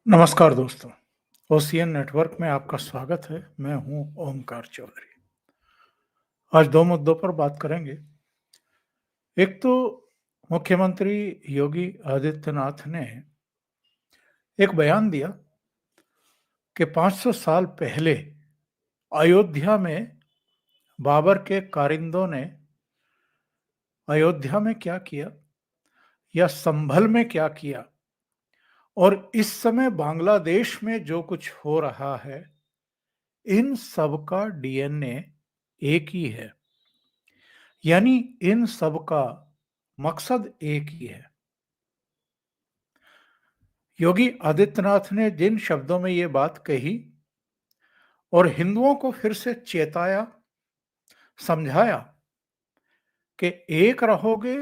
नमस्कार दोस्तों, ocean network में आपका स्वागत है। मैं हूं ओमकार चौधरी। आज दो मुद्दों पर बात करेंगे। एक तो मुख्यमंत्री योगी आदित्यनाथ ने एक बयान दिया कि 500 साल पहले अयोध्या में बाबर के कारिंदों ने अयोध्या में क्या किया या संभल में क्या किया, और इस समय बांग्लादेश में जो कुछ हो रहा है, इन सब का डीएनए एक ही है। यानी इन सब का मकसद एक ही है। योगी आदित्यनाथ ने जिन शब्दों में ये बात कही और हिंदुओं को फिर से चेताया, समझाया कि एक रहोगे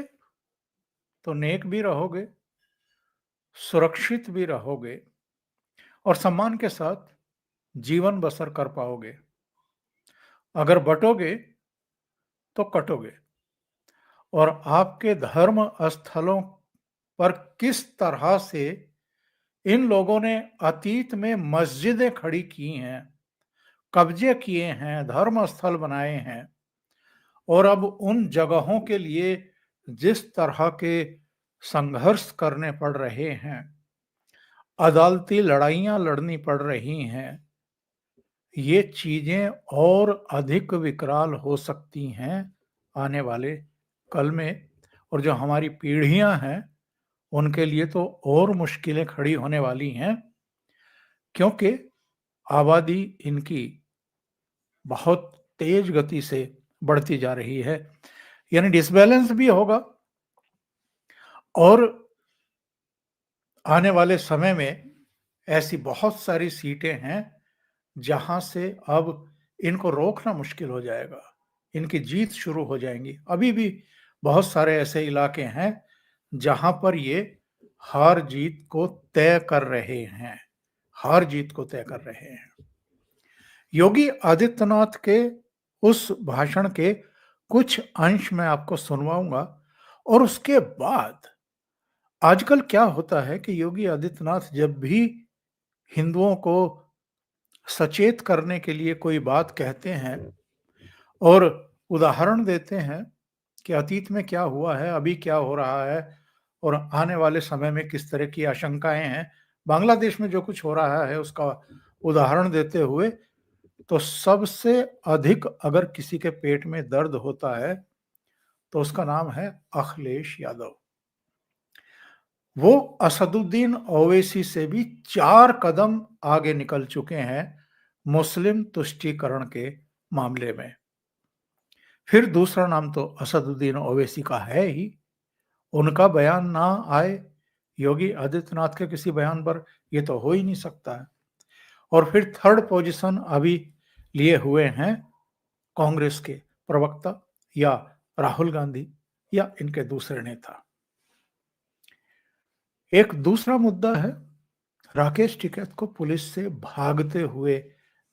तो नेक भी रहोगे, सुरक्षित भी रहोगे और सम्मान के साथ जीवन बसर कर पाओगे। अगर बटोगे तो कटोगे। और आपके धर्म स्थलों पर किस तरह से इन लोगों ने अतीत में मस्जिदें खड़ी की हैं, कब्जे किए हैं, धर्म स्थल बनाए हैं, और अब उन जगहों के लिए जिस तरह के संघर्ष करने पड़ रहे हैं, अदालती लड़ाइयां लड़नी पड़ रही हैं, ये चीजें और अधिक विकराल हो सकती हैं आने वाले कल में। और जो हमारी पीढ़ियां हैं उनके लिए तो और मुश्किलें खड़ी होने वाली हैं, क्योंकि आबादी इनकी बहुत तेज गति से बढ़ती जा रही है। यानी डिसबैलेंस भी होगा, और आने वाले समय में ऐसी बहुत सारी सीटें हैं जहां से अब इनको रोकना मुश्किल हो जाएगा, इनकी जीत शुरू हो जाएंगी। अभी भी बहुत सारे ऐसे इलाके हैं जहां पर ये हार जीत को तय कर रहे हैं, हार जीत को तय कर रहे हैं। योगी आदित्यनाथ के उस भाषण के कुछ अंश मैं आपको सुनवाऊंगा, और उसके बाद आजकल क्या होता है कि योगी आदित्यनाथ जब भी हिंदुओं को सचेत करने के लिए कोई बात कहते हैं और उदाहरण देते हैं कि अतीत में क्या हुआ है, अभी क्या हो रहा है और आने वाले समय में किस तरह की आशंकाएं हैं, बांग्लादेश में जो कुछ हो रहा है उसका उदाहरण देते हुए, तो सबसे अधिक अगर किसी के पेट में दर्द होता है तो उसका नाम है अखिलेश यादव। वो असदुद्दीन ओवैसी से भी 4 कदम आगे निकल चुके हैं मुस्लिम तुष्टीकरण के मामले में। फिर दूसरा नाम तो असदुद्दीन ओवैसी का है ही, उनका बयान ना आए योगी आदित्यनाथ के किसी बयान पर, ये तो हो ही नहीं सकता है। और फिर थर्ड पोजीशन अभी लिए हुए हैं कांग्रेस के प्रवक्ता या राहुल गांधी या इनके दूसरे नेता। एक दूसरा मुद्दा है, राकेश टिकैत को पुलिस से भागते हुए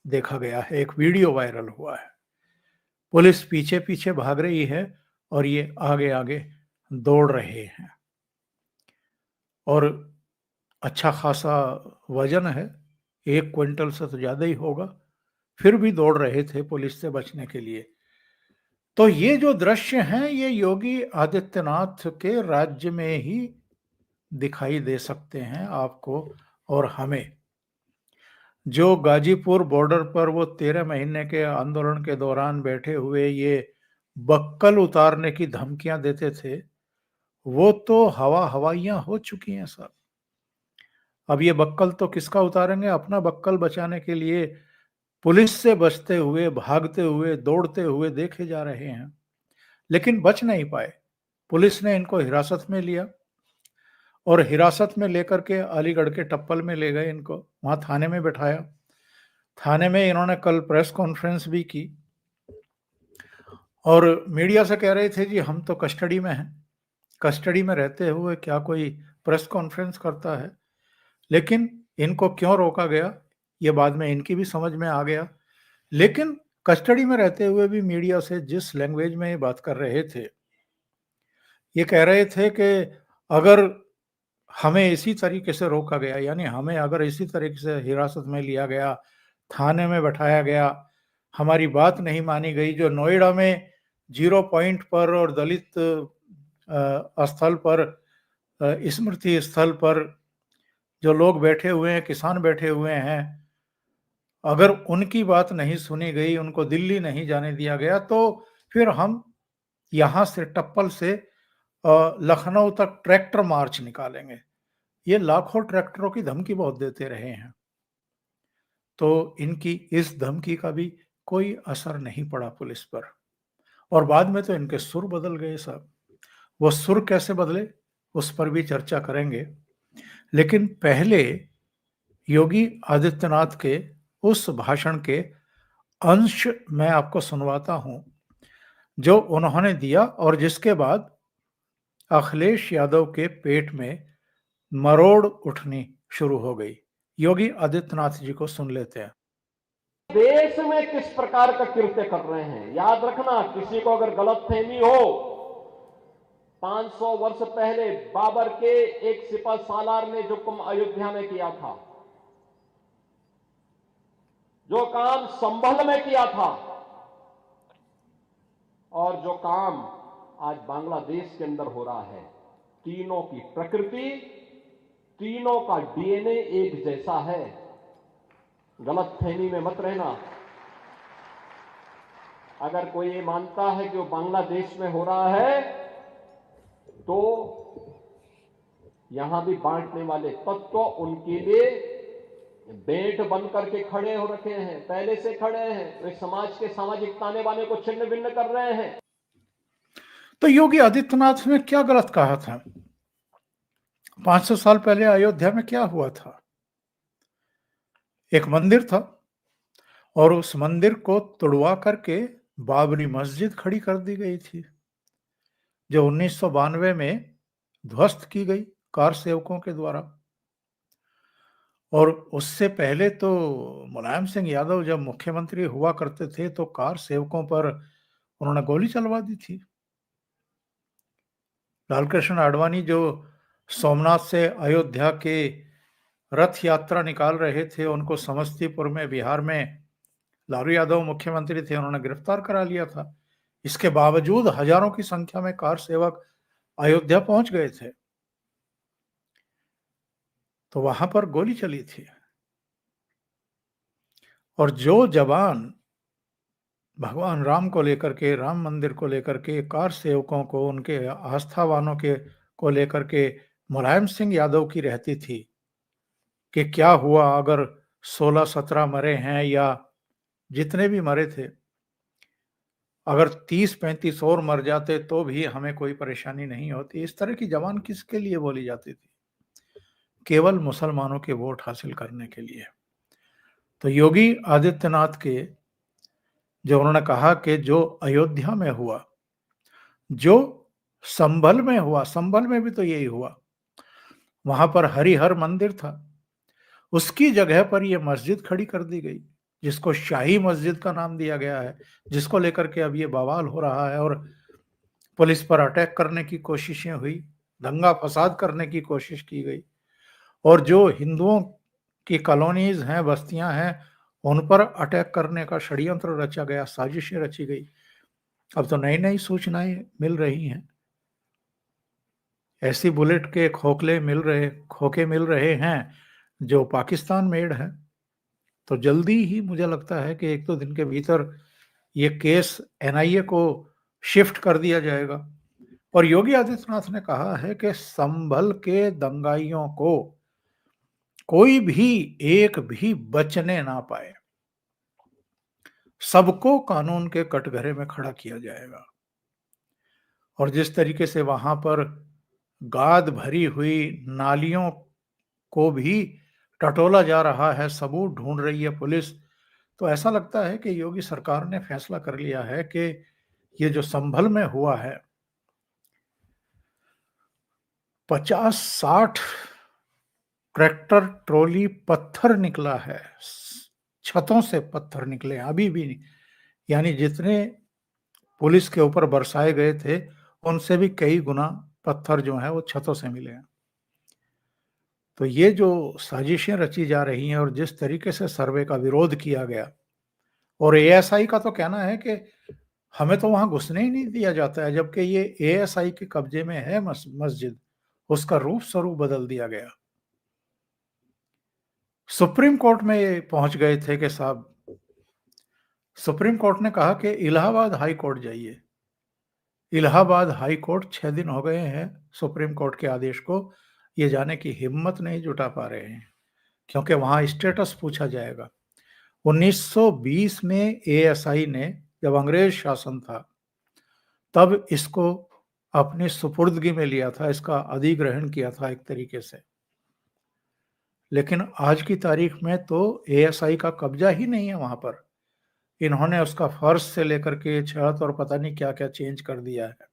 देखा गया है, एक वीडियो वायरल हुआ है। पुलिस पीछे पीछे भाग रही है और ये आगे आगे दौड़ रहे हैं, और अच्छा खासा वजन है, 1 क्विंटल से तो ज्यादा ही होगा, फिर भी दौड़ रहे थे पुलिस से बचने के लिए। तो ये जो दृश्य हैं ये योगी आदित्यनाथ के राज्य में ही दिखाई दे सकते हैं आपको और हमें। जो गाजीपुर बॉर्डर पर वो 13 महीने के आंदोलन के दौरान बैठे हुए ये बक्कल उतारने की धमकियां देते थे, वो तो हवाइयां हो चुकी हैं सब। अब ये बक्कल तो किसका उतारेंगे? अपना बक्कल बचाने के लिए पुलिस से बचते हुए, भागते हुए, दौड़ते हुए देखे जा रहे हैं, लेकिन बच नहीं पाए। पुलिस ने इनको हिरासत में लिया और हिरासत में लेकर के अलीगढ़ के टप्पल में ले गए, इनको वहां थाने में बैठाया। थाने में इन्होंने कल प्रेस कॉन्फ्रेंस भी की और मीडिया से कह रहे थे जी हम तो कस्टडी में हैं। कस्टडी में रहते हुए क्या कोई प्रेस कॉन्फ्रेंस करता है? लेकिन इनको क्यों रोका गया ये बाद में इनकी भी समझ में आ गया। लेकिन कस्टडी में रहते हुए भी मीडिया से जिस लैंग्वेज में ये बात कर रहे थे, ये कह रहे थे कि अगर हमें इसी तरीके से रोका गया, यानी हमें अगर इसी तरीके से हिरासत में लिया गया, थाने में बैठाया गया, हमारी बात नहीं मानी गई, जो नोएडा में 0 पॉइंट पर और दलित स्थल पर, स्मृति स्थल पर जो लोग बैठे हुए हैं, किसान बैठे हुए हैं, अगर उनकी बात नहीं सुनी गई, उनको दिल्ली नहीं जाने दिया गया, तो फिर हम यहाँ से टप्पल से लखनऊ तक ट्रैक्टर मार्च निकालेंगे। ये लाखों ट्रैक्टरों की धमकी बहुत देते रहे हैं। तो इनकी इस धमकी का भी कोई असर नहीं पड़ा पुलिस पर, और बाद में तो इनके सुर बदल गए साहब। वो सुर कैसे बदले, उस पर भी चर्चा करेंगे। लेकिन पहले योगी आदित्यनाथ के उस भाषण के अंश मैं आपको सुनवाता हूं जो उन्होंने दिया, और जिसके बाद अखिलेश यादव के पेट में मरोड़ उठनी शुरू हो गई। योगी आदित्यनाथ जी को सुन लेते हैं। देश में किस प्रकार का कृत्य कर रहे हैं, याद रखना। किसी को अगर गलतफहमी हो, 500 वर्ष पहले बाबर के एक सिपह सालार ने जो काम अयोध्या में किया था, जो काम संभल में किया था, और जो काम आज बांग्लादेश के अंदर हो रहा है, तीनों की प्रकृति, तीनों का डीएनए एक जैसा है। गलतफहमी में मत रहना। अगर कोई ये मानता है कि वो बांग्लादेश में हो रहा है, तो यहां भी बांटने वाले तत्व उनके लिए बेट बन करके खड़े हो रखे हैं, पहले से खड़े हैं। वे समाज के सामाजिक ताने बाने को छिन्न भिन्न कर रहे हैं। तो योगी आदित्यनाथ ने क्या गलत कहा था? 500 साल पहले अयोध्या में क्या हुआ था? एक मंदिर था और उस मंदिर को तुड़वा करके बाबरी मस्जिद खड़ी कर दी गई थी, जो 1992 में ध्वस्त की गई कार सेवकों के द्वारा। और उससे पहले तो मुलायम सिंह यादव जब मुख्यमंत्री हुआ करते थे तो कार सेवकों पर उन्होंने गोली चलवा दी थी। लालकृष्ण आडवाणी जो सोमनाथ से अयोध्या के रथ यात्रा निकाल रहे थे, उनको समस्तीपुर में, बिहार में लालू यादव मुख्यमंत्री थे, उन्होंने गिरफ्तार करा लिया था। इसके बावजूद हजारों की संख्या में कार सेवक अयोध्या पहुंच गए थे, तो वहां पर गोली चली थी। और जो जवान भगवान राम को लेकर के, राम मंदिर को लेकर के, कार सेवकों को, उनके आस्थावानों के को लेकर के मुलायम सिंह यादव की रहती थी कि क्या हुआ अगर 16-17 मरे हैं या जितने भी मरे थे, अगर 30-35 और मर जाते तो भी हमें कोई परेशानी नहीं होती। इस तरह की जबान किसके लिए बोली जाती थी? केवल मुसलमानों के वोट हासिल करने के लिए। तो योगी आदित्यनाथ के जो उन्होंने कहा कि जो अयोध्या में हुआ, जो संभल में हुआ, संभल में भी तो यही हुआ, वहां पर हरिहर मंदिर था, उसकी जगह पर यह मस्जिद खड़ी कर दी गई, जिसको शाही मस्जिद का नाम दिया गया है, जिसको लेकर के अब ये बवाल हो रहा है। और पुलिस पर अटैक करने की कोशिशें हुई, दंगा फसाद करने की कोशिश की गई, और जो हिंदुओं की कॉलोनीज हैं, बस्तियां हैं, उन पर अटैक करने का षड्यंत्र रचा गया, साजिशें रची गई। अब तो नई नई सूचनाएं मिल रही हैं, ऐसी बुलेट के खोखे मिल रहे हैं जो पाकिस्तान मेड है। तो जल्दी ही मुझे लगता है कि 1-2 दिन के भीतर ये केस एनआईए को शिफ्ट कर दिया जाएगा। और योगी आदित्यनाथ ने कहा है कि संभल के दंगाइयों को कोई भी एक भी बचने ना पाए, सबको कानून के कटघरे में खड़ा किया जाएगा। और जिस तरीके से वहां पर गाद भरी हुई नालियों को भी टटोला जा रहा है, सबूत ढूंढ रही है पुलिस, तो ऐसा लगता है कि योगी सरकार ने फैसला कर लिया है कि ये जो संभल में हुआ है, 50-60 ट्रैक्टर ट्रॉली पत्थर निकला है, छतों से पत्थर निकले हैं अभी भी, यानी जितने पुलिस के ऊपर बरसाए गए थे उनसे भी कई गुना पत्थर जो है वो छतों से मिले हैं। तो ये जो साजिशें रची जा रही हैं और जिस तरीके से सर्वे का विरोध किया गया, और एएसआई का तो कहना है कि हमें तो वहां घुसने ही नहीं दिया जाता है, जबकि ये एएसआई के कब्जे में है मस्जिद, उसका रूप स्वरूप बदल दिया गया। सुप्रीम कोर्ट में ये पहुंच गए थे कि साहब, सुप्रीम कोर्ट ने कहा कि इलाहाबाद हाई कोर्ट जाइए। इलाहाबाद हाई कोर्ट 6 दिन हो गए हैं सुप्रीम कोर्ट के आदेश को ये जाने की हिम्मत नहीं जुटा पा रहे हैं, क्योंकि वहां स्टेटस पूछा जाएगा। 1920 में एएसआई ने, जब अंग्रेज शासन था, तब इसको अपनी सुपुर्दगी में लिया था, इसका अधिग्रहण किया था एक तरीके से। लेकिन आज की तारीख में तो एएसआई का कब्जा ही नहीं है वहां पर। इन्होंने उसका फर्श से लेकर के छत और पता नहीं क्या क्या चेंज कर दिया है।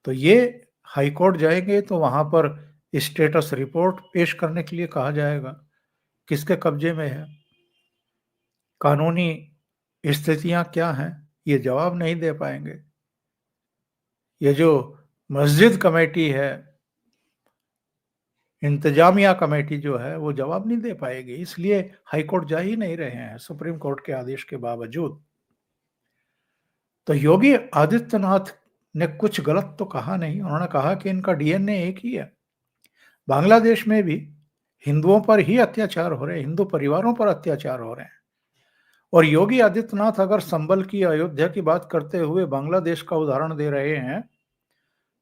तो ये हाईकोर्ट जाएंगे तो वहां पर स्टेटस रिपोर्ट पेश करने के लिए कहा जाएगा, किसके कब्जे में है, कानूनी स्थितियां क्या हैं, ये जवाब नहीं दे पाएंगे। ये जो मस्जिद कमेटी है, इंतजामिया कमेटी जो है, वो जवाब नहीं दे पाएगी, इसलिए हाईकोर्ट जा ही नहीं रहे हैं सुप्रीम कोर्ट के आदेश के बावजूद। तो योगी आदित्यनाथ ने कुछ गलत तो कहा नहीं, उन्होंने कहा कि इनका डीएनए एक ही है। बांग्लादेश में भी हिंदुओं पर ही अत्याचार हो रहे हैं, हिंदू परिवारों पर अत्याचार हो रहे हैं। और योगी आदित्यनाथ अगर संभल की, अयोध्या की बात करते हुए बांग्लादेश का उदाहरण दे रहे हैं,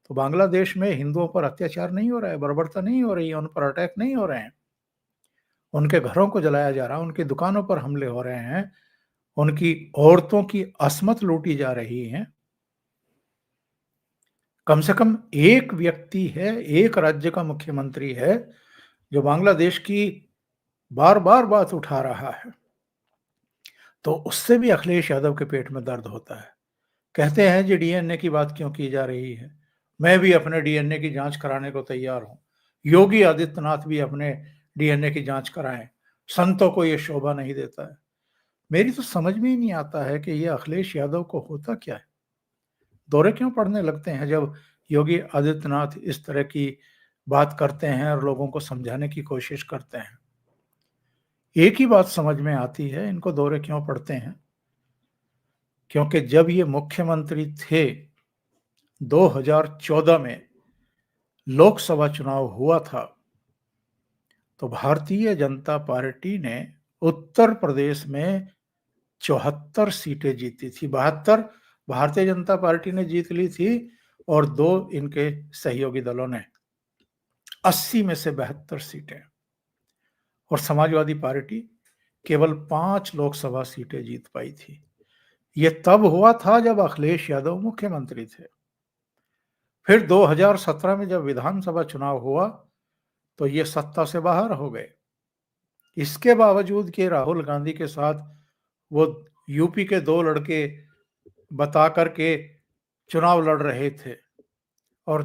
तो बांग्लादेश में हिंदुओं पर अत्याचार नहीं हो रहा है, बर्बरता नहीं हो रही है, उन पर अटैक नहीं हो रहे हैं, उनके घरों को जलाया जा रहा है, उनकी दुकानों पर हमले हो रहे हैं, उनकी औरतों की असमत लूटी जा रही है। कम से कम एक व्यक्ति है, एक राज्य का मुख्यमंत्री है जो बांग्लादेश की बार बार बात उठा रहा है। तो उससे भी अखिलेश यादव के पेट में दर्द होता है। कहते हैं जी डीएनए की बात क्यों की जा रही है, मैं भी अपने डीएनए की जांच कराने को तैयार हूं। योगी आदित्यनाथ भी अपने डीएनए की जांच कराएं, संतों को यह शोभा नहीं देता है। मेरी तो समझ में ही नहीं आता है कि यह अखिलेश यादव को होता क्या है, दौरे क्यों पड़ने लगते हैं जब योगी आदित्यनाथ इस तरह की बात करते हैं और लोगों को समझाने की कोशिश करते हैं। एक ही बात समझ में आती है, इनको दौरे क्यों पड़ते हैं, क्योंकि जब ये मुख्यमंत्री थे 2014 में लोकसभा चुनाव हुआ था, तो भारतीय जनता पार्टी ने उत्तर प्रदेश में 74 सीटें जीती थी। 72 भारतीय जनता पार्टी ने जीत ली थी और 2 इनके सहयोगी दलों ने, 80 में से 72 सीटें। और समाजवादी पार्टी केवल 5 लोकसभा सीटें जीत पाई थी। यह तब हुआ था जब अखिलेश यादव मुख्यमंत्री थे। फिर 2017 में जब विधानसभा चुनाव हुआ तो ये सत्ता से बाहर हो गए। इसके बावजूद कि राहुल गांधी के साथ वो यूपी के 2 लड़के बता करके चुनाव लड़ रहे थे और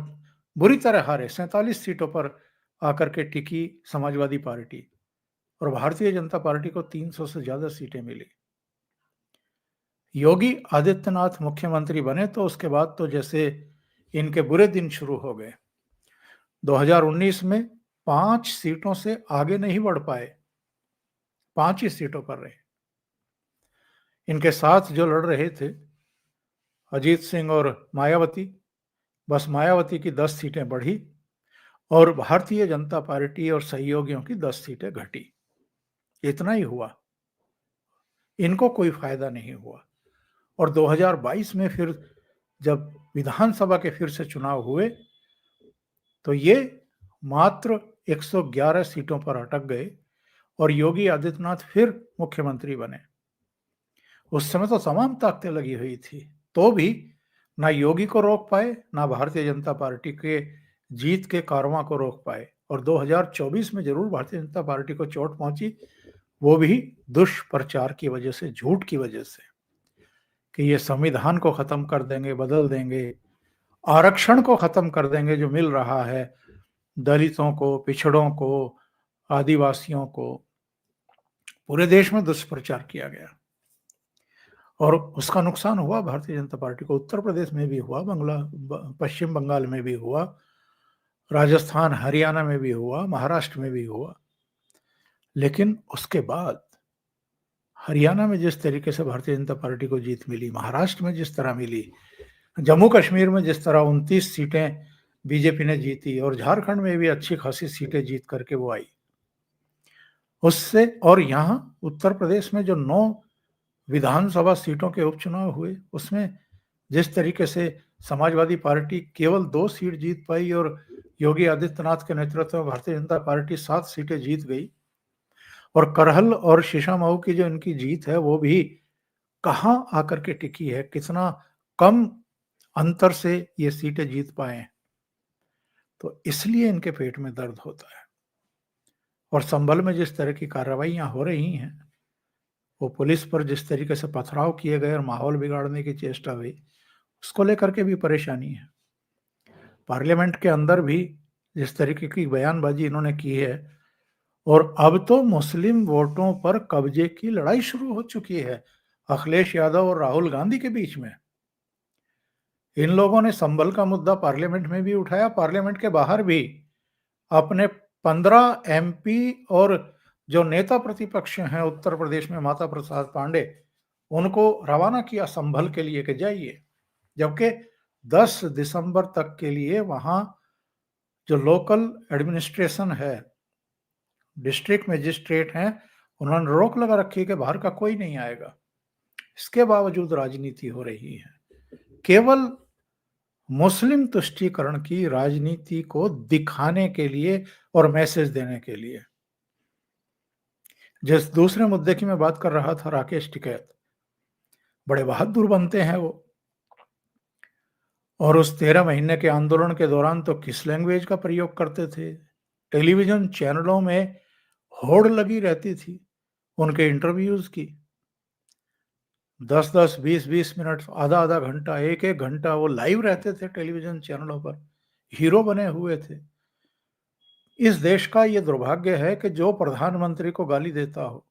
बुरी तरह हारे। 47 सीटों पर आकर के टिकी समाजवादी पार्टी और भारतीय जनता पार्टी को 300 से ज्यादा सीटें मिली। योगी आदित्यनाथ मुख्यमंत्री बने तो उसके बाद तो जैसे इनके बुरे दिन शुरू हो गए। 2019 में 5 सीटों से आगे नहीं बढ़ पाए, 5 ही सीटों पर रहे। इनके साथ जो लड़ रहे थे अजीत सिंह और मायावती, बस मायावती की 10 सीटें बढ़ी और भारतीय जनता पार्टी और सहयोगियों की 10 सीटें घटी। इतना ही हुआ, इनको कोई फायदा नहीं हुआ। और 2022 में फिर जब विधानसभा के फिर से चुनाव हुए तो ये मात्र 111 सीटों पर अटक गए और योगी आदित्यनाथ फिर मुख्यमंत्री बने। उस समय तो तमाम ताकतें लगी हुई थी, तो भी ना योगी को रोक पाए, ना भारतीय जनता पार्टी के जीत के कारवां को रोक पाए। और 2024 में जरूर भारतीय जनता पार्टी को चोट पहुंची, वो भी दुष्प्रचार की वजह से, झूठ की वजह से, कि ये संविधान को खत्म कर देंगे, बदल देंगे, आरक्षण को खत्म कर देंगे जो मिल रहा है दलितों को, पिछड़ों को, आदिवासियों को। पूरे देश में दुष्प्रचार किया गया और उसका नुकसान हुआ भारतीय जनता पार्टी को। उत्तर प्रदेश में भी हुआ, पश्चिम बंगाल में भी हुआ, राजस्थान, हरियाणा में भी हुआ, महाराष्ट्र में भी हुआ। लेकिन उसके बाद हरियाणा में जिस तरीके से भारतीय जनता पार्टी को जीत मिली, महाराष्ट्र में जिस तरह मिली, जम्मू कश्मीर में जिस तरह 29 सीटें बीजेपी ने जीती और झारखंड में भी अच्छी खासी सीटें जीत करके वो आई, उससे और यहाँ उत्तर प्रदेश में जो 9 विधानसभा सीटों के उपचुनाव हुए, उसमें जिस तरीके से समाजवादी पार्टी केवल 2 सीट जीत पाई और योगी आदित्यनाथ के नेतृत्व में भारतीय जनता पार्टी 7 सीटें जीत गई, और करहल और शीशामऊ की जो इनकी जीत है वो भी कहां आकर के टिकी है, कितना कम अंतर से ये सीटें जीत पाए हैं। तो इसलिए इनके पेट में दर्द होता है। और संभल में जिस तरह की कार्रवाइयां हो रही हैं, वो पुलिस पर जिस तरीके से पथराव किए गए और माहौल बिगाड़ने की चेष्टा हुई, उसको लेकर के भी परेशानी है। पार्लियामेंट के अंदर भी जिस तरीके की बयानबाजी इन्होंने की है, और अब तो मुस्लिम वोटों पर कब्जे की लड़ाई शुरू हो चुकी है अखिलेश यादव और राहुल गांधी के बीच में। इन लोगों ने संभल का मुद्दा पार्लियामेंट में भी उठाया, पार्लियामेंट के बाहर भी अपने 15 एमपी और जो नेता प्रतिपक्ष हैं उत्तर प्रदेश में, माता प्रसाद पांडे, उनको रवाना किया संभल के लिए कि जाइए, जबकि 10 दिसंबर तक के लिए वहां जो लोकल एडमिनिस्ट्रेशन है, डिस्ट्रिक्ट मजिस्ट्रेट हैं, उन्होंने रोक लगा रखी है कि बाहर का कोई नहीं आएगा। इसके बावजूद राजनीति हो रही है, केवल मुस्लिम तुष्टीकरण की राजनीति को दिखाने के लिए और मैसेज देने के लिए। जिस दूसरे मुद्दे की मैं बात कर रहा था, राकेश टिकैत, बड़े बहादुर बनते हैं वो, और उस 13 महीने के आंदोलन के दौरान तो किस लैंग्वेज का प्रयोग करते थे, टेलीविजन चैनलों में होड़ लगी रहती थी उनके इंटरव्यूज की। 10-10, 20-20 मिनट, आधा-आधा घंटा, एक-एक घंटा वो लाइव रहते थे टेलीविजन चैनलों पर, हीरो बने हुए थे। इस देश का ये दुर्भाग्य है कि जो प्रधानमंत्री को गाली देता हो,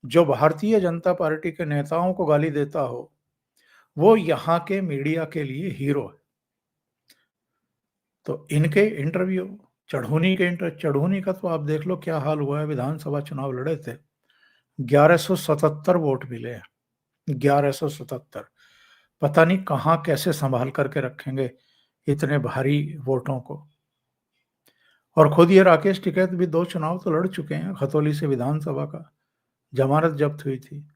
जो भारतीय जनता पार्टी के नेताओं को गाली देता हो, वो यहाँ के मीडिया के लिए हीरो है। तो इनके इंटरव्यू, चढ़ूनी का तो आप देख लो क्या हाल हुआ है। विधानसभा चुनाव लड़े थे, 1177 वोट मिले हैं, 1177। पता नहीं कहाँ कैसे संभाल करके रखेंगे इतने भारी वोटों को। और खुद ये राकेश टिकैत भी 2 चुनाव तो लड़ चुके हैं। खतौली से विधानसभा का जमानत जब्त हुई थी,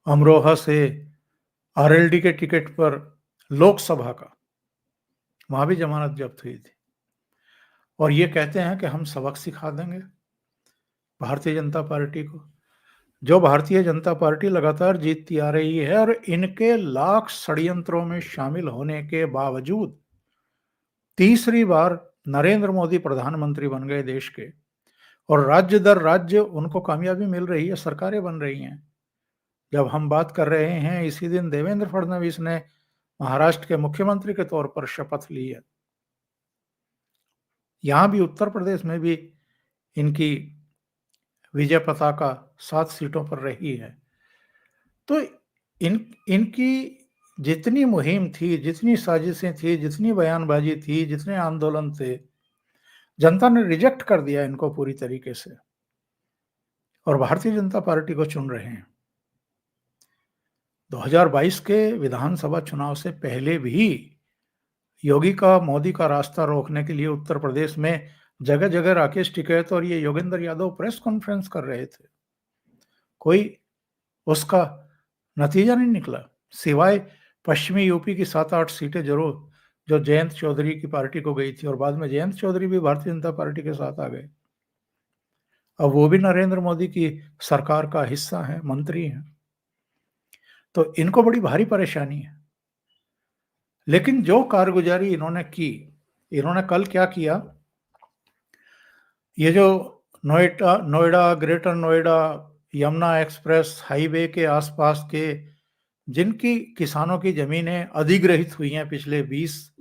अमरोहा से आरएलडी के टिकट पर लोकसभा का, वहां भी जमानत जब्त हुई थी। और ये कहते हैं कि हम सबक सिखा देंगे भारतीय जनता पार्टी को। जो भारतीय जनता पार्टी लगातार जीतती आ रही है और इनके लाख षड्यंत्रों में शामिल होने के बावजूद तीसरी बार नरेंद्र मोदी प्रधानमंत्री बन गए देश के, और राज्य दर राज्य उनको कामयाबी मिल रही है, सरकारें बन रही हैं। जब हम बात कर रहे हैं, इसी दिन देवेंद्र फडणवीस ने महाराष्ट्र के मुख्यमंत्री के तौर पर शपथ ली है। यहां भी उत्तर प्रदेश में भी इनकी विजय पताका 7 सीटों पर रही है। तो इनकी जितनी मुहिम थी, जितनी साजिशें थी, जितनी बयानबाजी थी, जितने आंदोलन थे, जनता ने रिजेक्ट कर दिया इनको पूरी तरीके से, और भारतीय जनता पार्टी को चुन रहे हैं। 2022 के विधानसभा चुनाव से पहले भी योगी का मोदी का रास्ता रोकने के लिए उत्तर प्रदेश में जगह जगह राकेश टिकैत और ये योगेंद्र यादव प्रेस कॉन्फ्रेंस कर रहे थे, कोई उसका नतीजा नहीं निकला, सिवाय पश्चिमी यूपी की 7-8 सीटें जरूर जो जयंत चौधरी की पार्टी को गई थी, और बाद में जयंत चौधरी भी भारतीय जनता पार्टी के साथ आ गए। अब वो भी नरेंद्र मोदी की सरकार का हिस्सा है, मंत्री हैं। तो इनको बड़ी भारी परेशानी है। लेकिन जो कारगुजारी इन्होंने की, इन्होंने कल क्या किया, ये जो Noida, greater Noida, Yamuna express highway के आसपास के जिनकी किसानों की जमीनें अधिग्रहित हुई हैं पिछले 22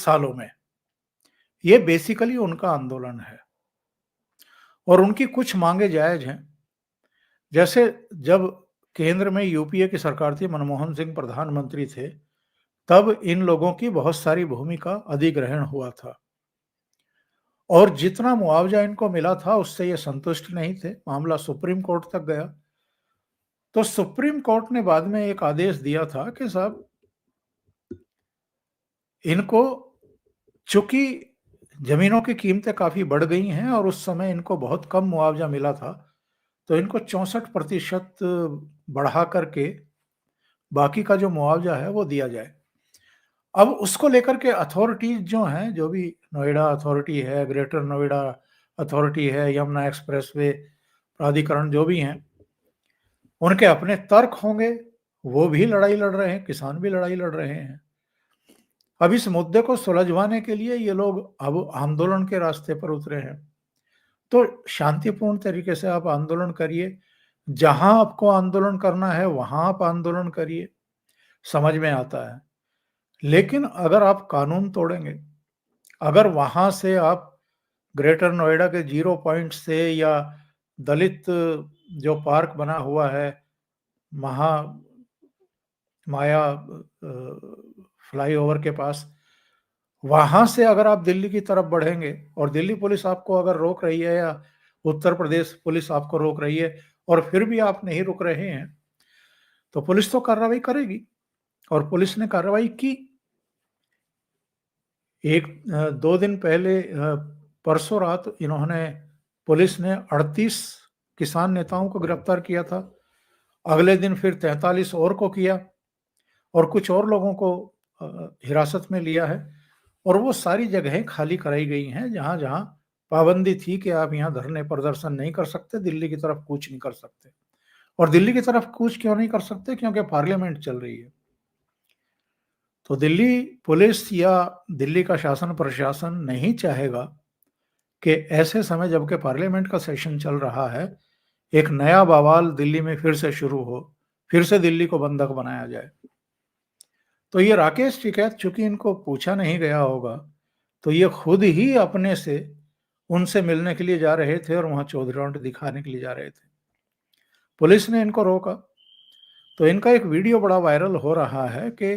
सालों में, ये बेसिकली उनका आंदोलन है। और उनकी कुछ मांगे जायज हैं। जैसे जब केंद्र में यूपीए की सरकार थी, मनमोहन सिंह प्रधानमंत्री थे, तब इन लोगों की बहुत सारी भूमि का अधिग्रहण हुआ था और जितना मुआवजा इनको मिला था उससे ये संतुष्ट नहीं थे। मामला सुप्रीम कोर्ट तक गया। तो सुप्रीम कोर्ट ने बाद में एक आदेश दिया था कि साहब इनको, चूंकि जमीनों की कीमतें काफी बढ़ गई हैं और उस समय इनको बहुत कम मुआवजा मिला था, तो इनको 64% बढ़ा करके बाकी का जो मुआवजा है वो दिया जाए। अब उसको लेकर के अथॉरिटीज जो हैं, जो भी नोएडा अथॉरिटी है, ग्रेटर नोएडा अथॉरिटी है, यमुना एक्सप्रेसवे प्राधिकरण जो भी हैं, उनके अपने तर्क होंगे। वो भी लड़ाई लड़ रहे हैं, किसान भी लड़ाई लड़ रहे हैं। अब इस मुद्दे को सुलझवाने के लिए ये लोग अब आंदोलन के रास्ते पर उतरे हैं। तो शांतिपूर्ण तरीके से आप आंदोलन करिए, जहां आपको आंदोलन करना है वहां आप आंदोलन करिए, समझ में आता है। लेकिन अगर आप कानून तोड़ेंगे, अगर वहां से आप ग्रेटर नोएडा के 0 पॉइंट से या दलित जो पार्क बना हुआ है महा माया फ्लाईओवर के पास, वहां से अगर आप दिल्ली की तरफ बढ़ेंगे और दिल्ली पुलिस आपको अगर रोक रही है या उत्तर प्रदेश पुलिस आपको रोक रही है और फिर भी आप नहीं रुक रहे हैं, तो पुलिस तो कार्रवाई करेगी। और पुलिस ने कार्रवाई की। 2 दिन पहले परसों रात इन्होंने, पुलिस ने 38 किसान नेताओं को गिरफ्तार किया था। अगले दिन फिर 43 और को किया और कुछ और लोगों को हिरासत में लिया है। और वो सारी जगहें खाली कराई गई हैं जहां जहां पाबंदी थी कि आप यहाँ धरने प्रदर्शन नहीं कर सकते, दिल्ली की तरफ कूच नहीं कर सकते। और दिल्ली की तरफ कूच क्यों नहीं कर सकते? क्योंकि पार्लियामेंट चल रही है। तो दिल्ली पुलिस या दिल्ली का शासन प्रशासन नहीं चाहेगा कि ऐसे समय जबकि पार्लियामेंट का सेशन चल रहा है, एक नया बवाल दिल्ली में फिर से शुरू हो, फिर से दिल्ली को बंधक बनाया जाए। तो ये राकेश टिकैत, चूंकि इनको पूछा नहीं गया होगा, तो ये खुद ही अपने से उनसे मिलने के लिए जा रहे थे और वहां चौधराउंड दिखाने के लिए जा रहे थे। पुलिस ने इनको रोका। तो इनका एक वीडियो बड़ा वायरल हो रहा है कि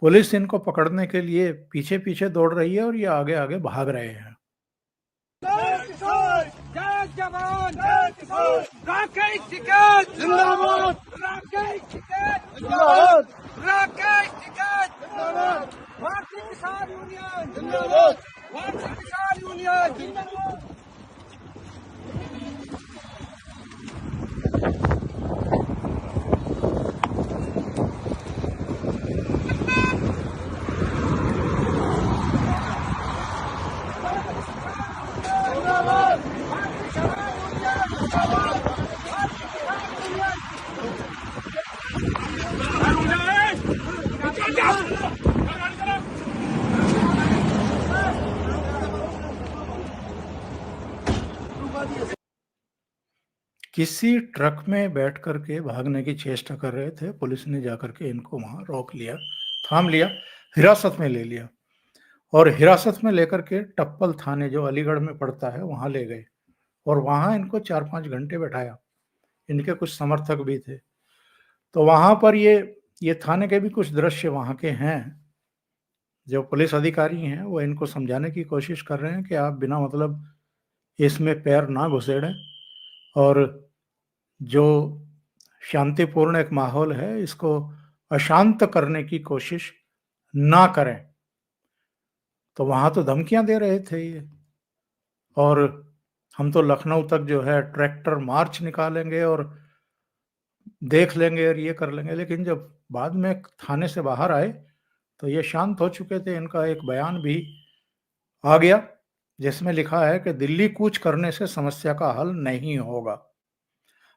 पुलिस इनको पकड़ने के लिए पीछे पीछे दौड़ रही है और ये आगे आगे भाग रहे हैं। जय किसान, जय जवान, जय किसान, राकेश टिकैत जिंदाबाद, राकेश टिकैत जिंदाबाद, राकेश टिकैत जिंदाबाद, भारतीय किसान यूनियन जिंदाबाद, भारतीय किसान यूनियन जिंदाबाद। किसी ट्रक में बैठ करके भागने की चेष्टा कर रहे थे। पुलिस ने जाकर के इनको वहां रोक लिया, थाम लिया, हिरासत में ले लिया और हिरासत में लेकर के टप्पल थाने जो अलीगढ़ में पड़ता है वहां ले गए और वहां इनको 4-5 घंटे बैठाया। इनके कुछ समर्थक भी थे। तो वहां पर ये थाने के भी कुछ दृश्य वहां के हैं। जो पुलिस अधिकारी हैं वो इनको समझाने की कोशिश कर रहे हैं कि आप बिना मतलब इसमें पैर ना घुसेड़ें और जो शांतिपूर्ण एक माहौल है इसको अशांत करने की कोशिश ना करें। तो वहां तो धमकियां दे रहे थे ये, और हम तो लखनऊ तक जो है ट्रैक्टर मार्च निकालेंगे और देख लेंगे और ये कर लेंगे। लेकिन जब बाद में थाने से बाहर आए तो ये शांत हो चुके थे। इनका एक बयान भी आ गया जिसमें लिखा है कि दिल्ली कूच करने से समस्या का हल नहीं होगा।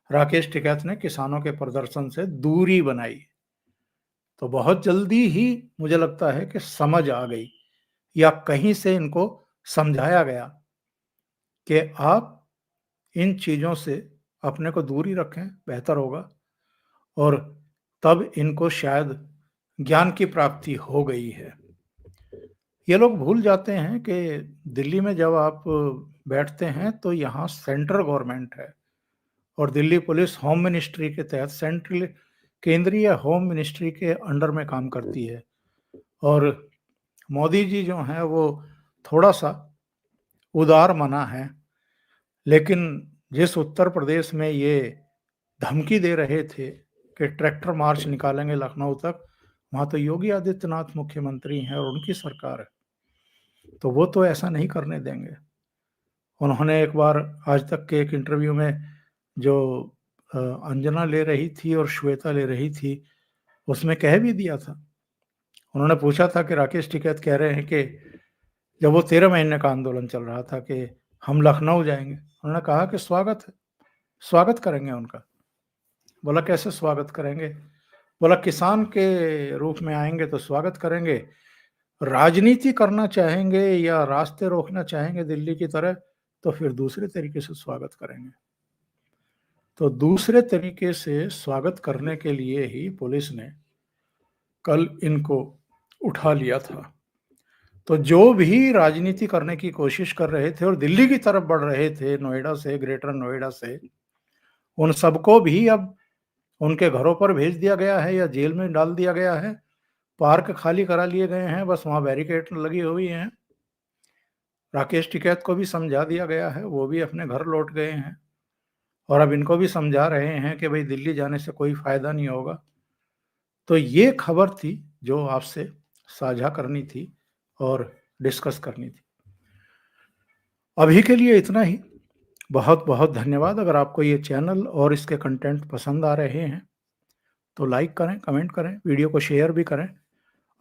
राकेश टिकैत ने किसानों के प्रदर्शन से दूरी बनाई। तो बहुत जल्दी ही मुझे लगता है कि समझ आ गई या कहीं से इनको समझाया गया कि आप इन चीजों से अपने को दूरी रखें, बेहतर होगा। और तब इनको शायद ज्ञान की प्राप्ति हो गई है। ये लोग भूल जाते हैं कि दिल्ली में जब आप बैठते हैं तो यहाँ सेंट्रल गवर्नमेंट है और दिल्ली पुलिस होम मिनिस्ट्री के तहत, सेंट्रल केंद्रीय होम मिनिस्ट्री के अंडर में काम करती है। और मोदी जी जो हैं वो थोड़ा सा उदार मना है, लेकिन जिस उत्तर प्रदेश में ये धमकी दे रहे थे कि ट्रैक्टर मार्च निकालेंगे लखनऊ तक, वहां तो योगी आदित्यनाथ मुख्यमंत्री हैं और उनकी सरकार है, तो वो तो ऐसा नहीं करने देंगे। उन्होंने एक बार आज तक के एक इंटरव्यू में जो अंजना ले रही थी और श्वेता ले रही थी, उसमें कह भी दिया था। उन्होंने पूछा था कि राकेश टिकैत कह रहे हैं कि जब वो 13 महीने का आंदोलन चल रहा था कि हम लखनऊ जाएंगे, उन्होंने कहा कि स्वागत है, स्वागत करेंगे उनका। बोला कैसे स्वागत करेंगे? बोला किसान के रूप में आएंगे तो स्वागत करेंगे, राजनीति करना चाहेंगे या रास्ते रोकना चाहेंगे दिल्ली की तरह तो फिर दूसरे तरीके से स्वागत करेंगे। तो दूसरे तरीके से स्वागत करने के लिए ही पुलिस ने कल इनको उठा लिया था। तो जो भी राजनीति करने की कोशिश कर रहे थे और दिल्ली की तरफ बढ़ रहे थे, नोएडा से, ग्रेटर नोएडा से, उन सबको भी अब उनके घरों पर भेज दिया गया है या जेल में डाल दिया गया है। पार्क खाली करा लिए गए हैं, बस वहां बैरिकेड लगी हुई हैं। राकेश टिकैत को भी समझा दिया गया है, वो भी अपने घर लौट गए हैं और अब इनको भी समझा रहे हैं कि भाई दिल्ली जाने से कोई फायदा नहीं होगा। तो ये खबर थी जो आपसे साझा करनी थी और डिस्कस करनी थी। अभी के लिए इतना ही। बहुत बहुत धन्यवाद। अगर आपको ये चैनल और इसके कंटेंट पसंद आ रहे हैं तो लाइक करें, कमेंट करें, वीडियो को शेयर भी करें।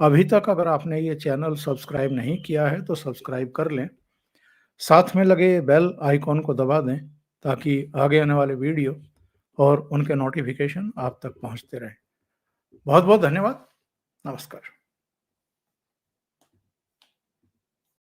अभी तक अगर आपने ये चैनल सब्सक्राइब नहीं किया है तो सब्सक्राइब कर लें, साथ में लगे बेल आइकॉन को दबा दें ताकि आगे आने वाले वीडियो और उनके नोटिफिकेशन आप तक पहुंचते रहें। बहुत बहुत धन्यवाद। नमस्कार।